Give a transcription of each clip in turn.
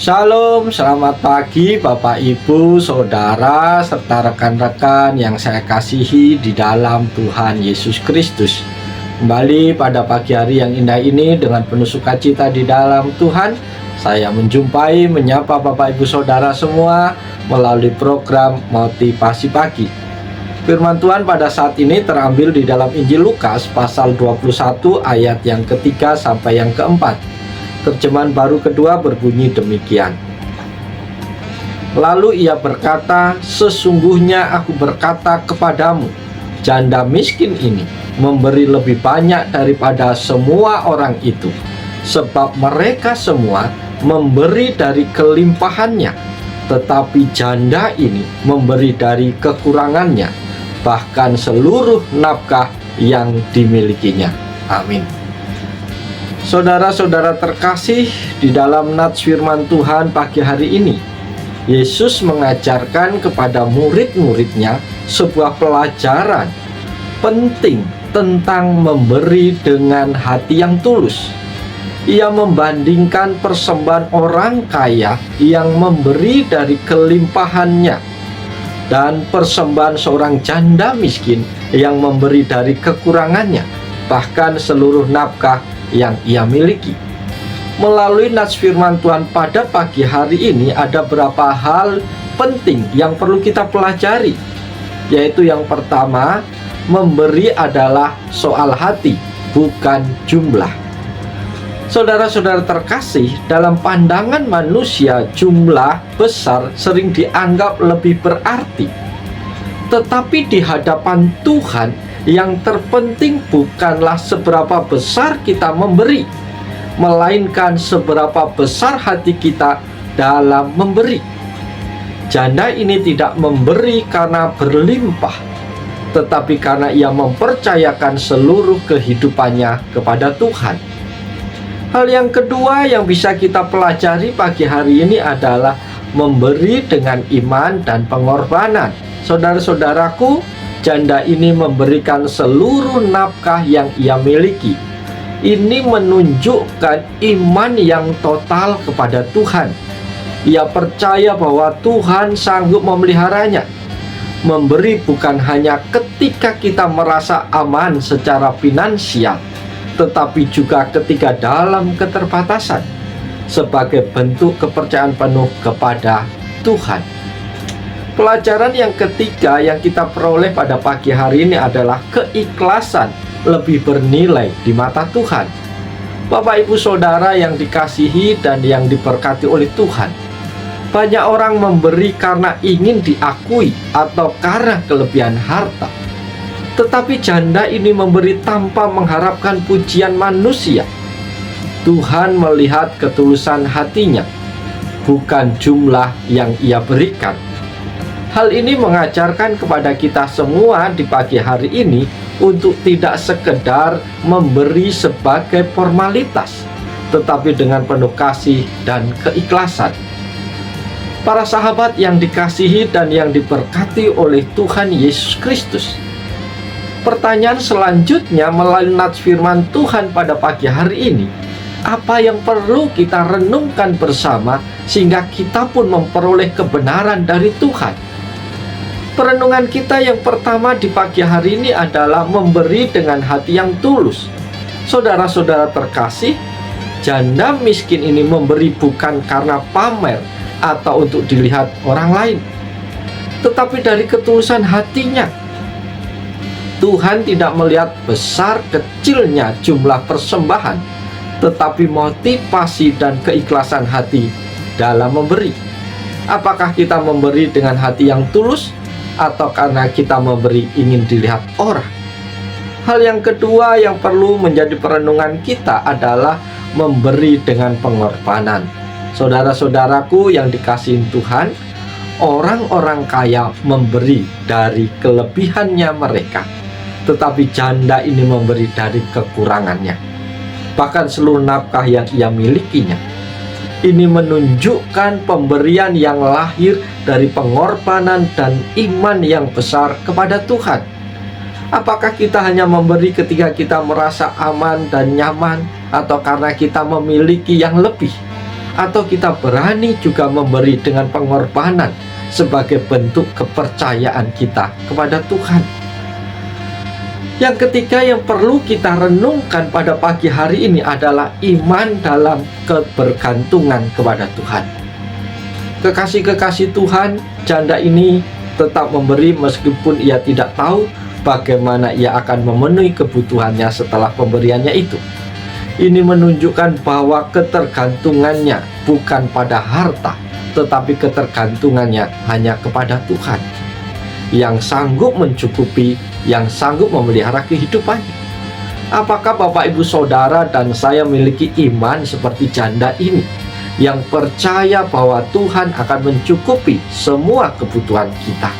Shalom, selamat pagi Bapak Ibu, Saudara, serta rekan-rekan yang saya kasihi di dalam Tuhan Yesus Kristus. Kembali pada pagi hari yang indah ini dengan penuh sukacita di dalam Tuhan, saya menyapa Bapak Ibu Saudara semua melalui program Motivasi Pagi. Firman Tuhan pada saat ini terambil di dalam Injil Lukas pasal 21 ayat yang ketiga sampai yang keempat. Terjemahan baru kedua berbunyi demikian. Lalu ia berkata, sesungguhnya aku berkata kepadamu, janda miskin ini memberi lebih banyak daripada semua orang itu, sebab mereka semua memberi dari kelimpahannya, tetapi janda ini memberi dari kekurangannya, bahkan seluruh nafkah yang dimilikinya. Amin. Saudara-saudara terkasih, di dalam nats firman Tuhan pagi hari ini, Yesus mengajarkan kepada murid-muridnya sebuah pelajaran penting tentang memberi dengan hati yang tulus. Ia membandingkan persembahan orang kaya yang memberi dari kelimpahannya dan persembahan seorang janda miskin yang memberi dari kekurangannya, bahkan seluruh nafkah yang ia miliki. Melalui nats firman Tuhan pada pagi hari ini ada beberapa hal penting yang perlu kita pelajari, yaitu yang pertama, memberi adalah soal hati, bukan jumlah. Saudara-saudara terkasih, dalam pandangan manusia jumlah besar sering dianggap lebih berarti, tetapi di hadapan Tuhan yang terpenting bukanlah seberapa besar kita memberi, melainkan seberapa besar hati kita dalam memberi. Janda ini tidak memberi karena berlimpah, tetapi karena ia mempercayakan seluruh kehidupannya kepada Tuhan. Hal yang kedua yang bisa kita pelajari pagi hari ini adalah memberi dengan iman dan pengorbanan. Saudara-saudaraku, janda ini memberikan seluruh nafkah yang ia miliki. Ini menunjukkan iman yang total kepada Tuhan. Ia percaya bahwa Tuhan sanggup memeliharanya. Memberi bukan hanya ketika kita merasa aman secara finansial, tetapi juga ketika dalam keterbatasan, sebagai bentuk kepercayaan penuh kepada Tuhan. Pelajaran yang ketiga yang kita peroleh pada pagi hari ini adalah keikhlasan lebih bernilai di mata Tuhan. Bapak Ibu Saudara yang dikasihi dan yang diberkati oleh Tuhan, banyak orang memberi karena ingin diakui atau karena kelebihan harta. Tetapi janda ini memberi tanpa mengharapkan pujian manusia. Tuhan melihat ketulusan hatinya, bukan jumlah yang ia berikan. Hal ini mengajarkan kepada kita semua di pagi hari ini untuk tidak sekedar memberi sebagai formalitas, tetapi dengan penuh kasih dan keikhlasan. Para sahabat yang dikasihi dan yang diberkati oleh Tuhan Yesus Kristus, pertanyaan selanjutnya melalui nats firman Tuhan pada pagi hari ini, apa yang perlu kita renungkan bersama sehingga kita pun memperoleh kebenaran dari Tuhan? Perenungan kita yang pertama di pagi hari ini adalah memberi dengan hati yang tulus. Saudara-saudara terkasih, janda miskin ini memberi bukan karena pamer atau untuk dilihat orang lain, tetapi dari ketulusan hatinya. Tuhan tidak melihat besar kecilnya jumlah persembahan, tetapi motivasi dan keikhlasan hati dalam memberi. Apakah kita memberi dengan hati yang tulus, atau karena kita memberi ingin dilihat orang? Hal yang kedua yang perlu menjadi perenungan kita adalah memberi dengan pengorbanan. Saudara-saudaraku yang dikasihi Tuhan, orang-orang kaya memberi dari kelebihannya mereka, tetapi janda ini memberi dari kekurangannya, bahkan seluruh nafkah yang ia milikinya. Ini menunjukkan pemberian yang lahir dari pengorbanan dan iman yang besar kepada Tuhan. Apakah kita hanya memberi ketika kita merasa aman dan nyaman, atau karena kita memiliki yang lebih? atau kita berani juga memberi dengan pengorbanan sebagai bentuk kepercayaan kita kepada Tuhan. Yang ketiga yang perlu kita renungkan pada pagi hari ini adalah iman dalam kebergantungan kepada Tuhan. Kekasih-kekasih Tuhan, janda ini tetap memberi meskipun ia tidak tahu bagaimana ia akan memenuhi kebutuhannya setelah pemberiannya itu. Ini menunjukkan bahwa ketergantungannya bukan pada harta, tetapi ketergantungannya hanya kepada Tuhan yang sanggup mencukupi, yang sanggup memelihara kehidupannya. Apakah Bapak Ibu Saudara dan saya memiliki iman seperti janda ini, yang percaya bahwa Tuhan akan mencukupi semua kebutuhan kita?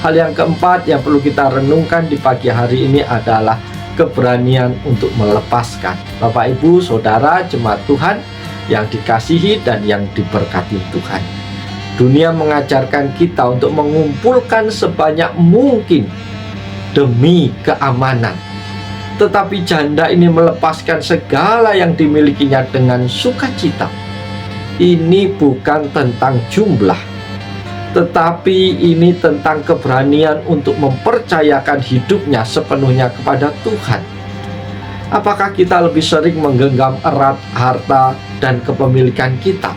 Hal yang keempat yang perlu kita renungkan di pagi hari ini adalah keberanian untuk melepaskan. Bapak Ibu Saudara jemaat Tuhan yang dikasihi dan yang diberkati Tuhan, dunia mengajarkan kita untuk mengumpulkan sebanyak mungkin demi keamanan. Tetapi janda ini melepaskan segala yang dimilikinya dengan sukacita. Ini bukan tentang jumlah, tetapi ini tentang keberanian untuk mempercayakan hidupnya sepenuhnya kepada Tuhan. Apakah kita lebih sering menggenggam erat harta dan kepemilikan kita,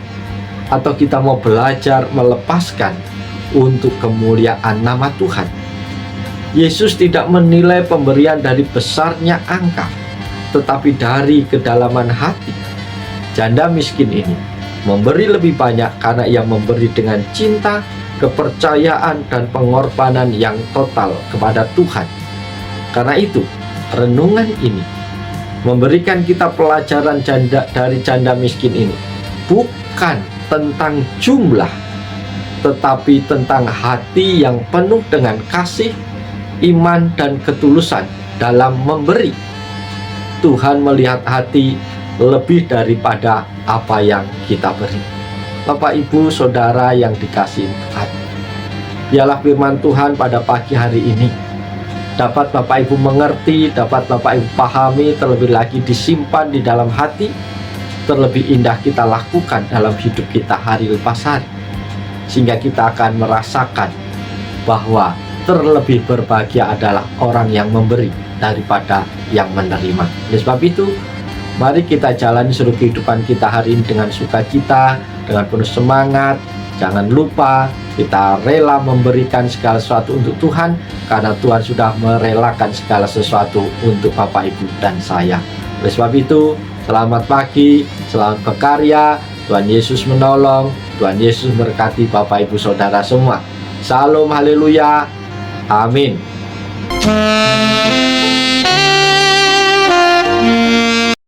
atau kita mau belajar melepaskan untuk kemuliaan nama Tuhan? Yesus tidak menilai pemberian dari besarnya angka, tetapi dari kedalaman hati. Janda miskin ini memberi lebih banyak karena ia memberi dengan cinta, kepercayaan, dan pengorbanan yang total kepada Tuhan. Karena itu, renungan ini memberikan kita pelajaran dari janda miskin ini, bukan tentang jumlah, tetapi tentang hati yang penuh dengan kasih, iman, dan ketulusan dalam memberi. Tuhan melihat hati lebih daripada apa yang kita beri. Bapak Ibu Saudara yang dikasihi Tuhan, biarlah firman Tuhan pada pagi hari ini dapat Bapak Ibu mengerti, dapat Bapak Ibu pahami, terlebih lagi disimpan di dalam hati, terlebih indah kita lakukan dalam hidup kita hari lepas hari, sehingga kita akan merasakan bahwa terlebih berbahagia adalah orang yang memberi daripada yang menerima. Oleh sebab itu, mari kita jalani seluruh kehidupan kita hari ini dengan sukacita, dengan penuh semangat. Jangan lupa kita rela memberikan segala sesuatu untuk Tuhan, karena Tuhan sudah merelakan segala sesuatu untuk Bapak Ibu dan saya. Oleh sebab itu, selamat pagi, selamat berkarya, Tuhan Yesus menolong, Tuhan Yesus memberkati Bapak Ibu Saudara semua. Salam, haleluya, amin.